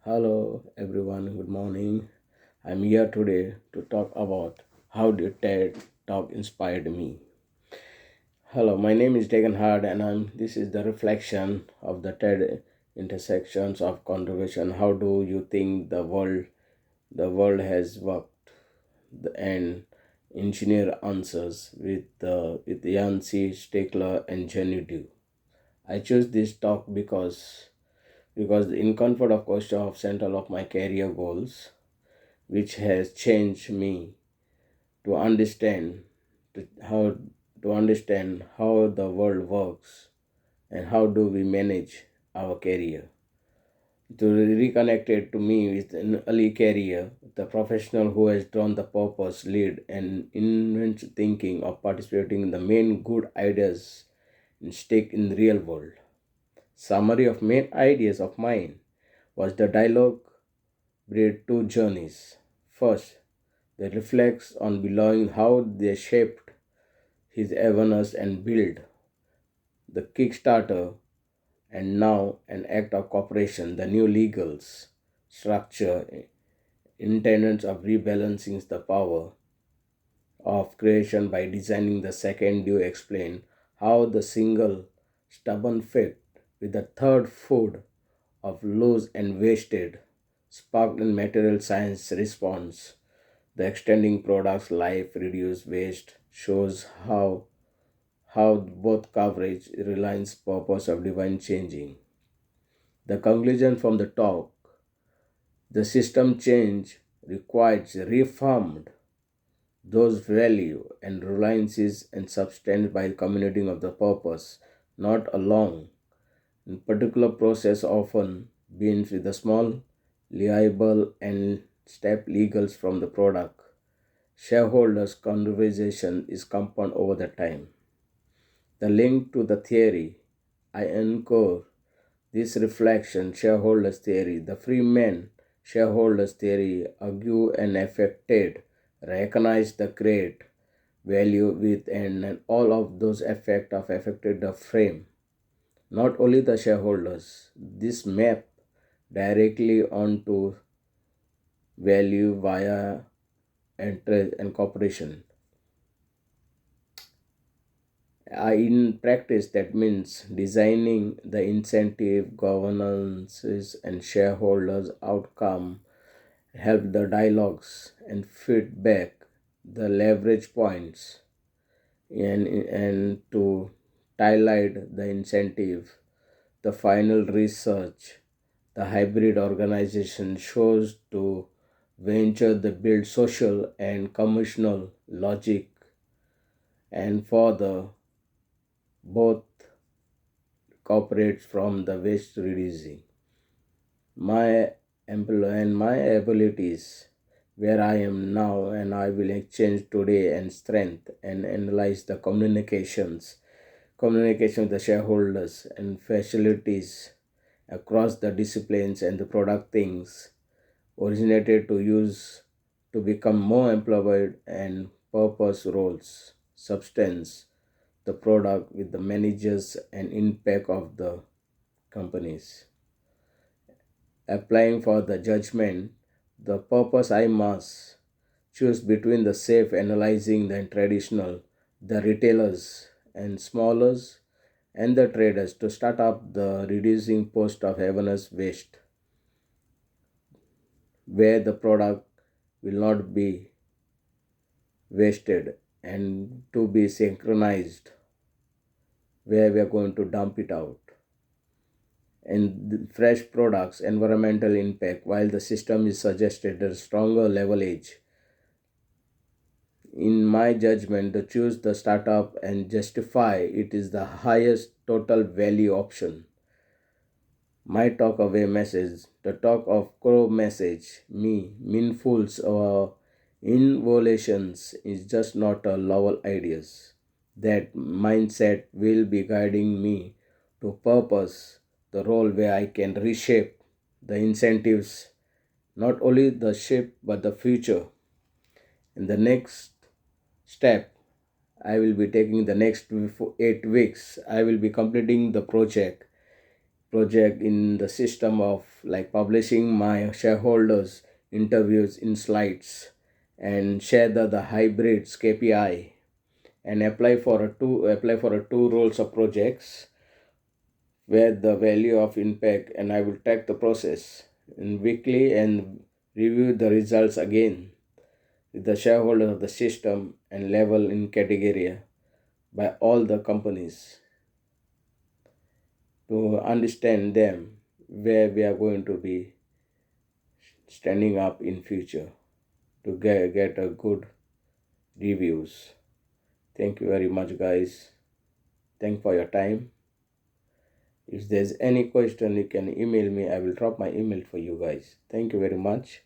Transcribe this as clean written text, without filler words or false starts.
Hello everyone, good morning. I'm here today to talk about how the TED Talk inspired me. Hello, my name is Dagan Hard and this is the reflection of the TED intersections of conservation. How do you think the world has worked? And engineer answers with Yancy Stakler and Jenny Dew. I chose this talk because in comfort of question of central of my career goals, which has changed me to understand to how to understand how the world works and how do we manage our career. To reconnect it to me with an early career, the professional who has drawn the purpose, lead, and inventive thinking of participating in the main good ideas and stake in the real world. Summary of main ideas of mine was the dialogue bred two journeys. First, that reflects on belonging, how they shaped his awareness and built the Kickstarter, and now an act of cooperation, the new legal structure intended of rebalancing the power of creation by designing the second. You explain how the single stubborn fit with the third food of loose and wasted sparked in material science response. The extending product's life reduce waste shows how both coverage reliance purpose of divine changing. The conclusion from the talk, the system change requires reformed those value and reliances and substance by communicating of the purpose, not along. In particular process often begins with a small, liable and step legals from the product. Shareholders' conversation is compound over the time. The link to the theory I anchor this reflection shareholders theory. The Freeman shareholders theory argue and affected recognize the great value with and all of those effect of affected the frame. Not only the shareholders, this map directly onto value via interest and cooperation. In practice, that means designing the incentive, governances, and shareholders' outcome, help the dialogues and feedback, the leverage points, and to highlight the incentive. The final research, the hybrid organization shows to venture the build social and commercial logic and for the both corporates from the waste reducing. My employ and my abilities where I am now and I will exchange today and strength and analyze the communication with the shareholders and facilities across the disciplines and the product things originated to use to become more employed and purpose roles substance the product with the managers and impact of the companies. Applying for the judgment, the purpose I must choose between the safe analyzing the traditional, the retailers and smallers and the traders to start up the reducing post of awareness waste, where the product will not be wasted and to be synchronized, where we are going to dump it out. And the fresh products, environmental impact, while the system is suggested a stronger leverage. In my judgment, to choose the startup and justify it is the highest total value option. My talk away message, the talk of core message, me, meanfuls or involutions is just not a novel ideas. That mindset will be guiding me to purpose the role where I can reshape the incentives, not only the shape but the future. In the next step, I will be taking the next 8 weeks. I will be completing the project project in the system of like publishing my shareholders interviews in slides, and share the hybrids KPI, and apply for a two roles of projects where the value of impact, and I will track the process in weekly and review the results again with the shareholders of the system and level in category by all the companies to understand them where we are going to be standing up in future to get a good reviews. Thank you very much, guys. Thank for your time. If there's any question, you can email me. I will drop my email for you guys. Thank you very much.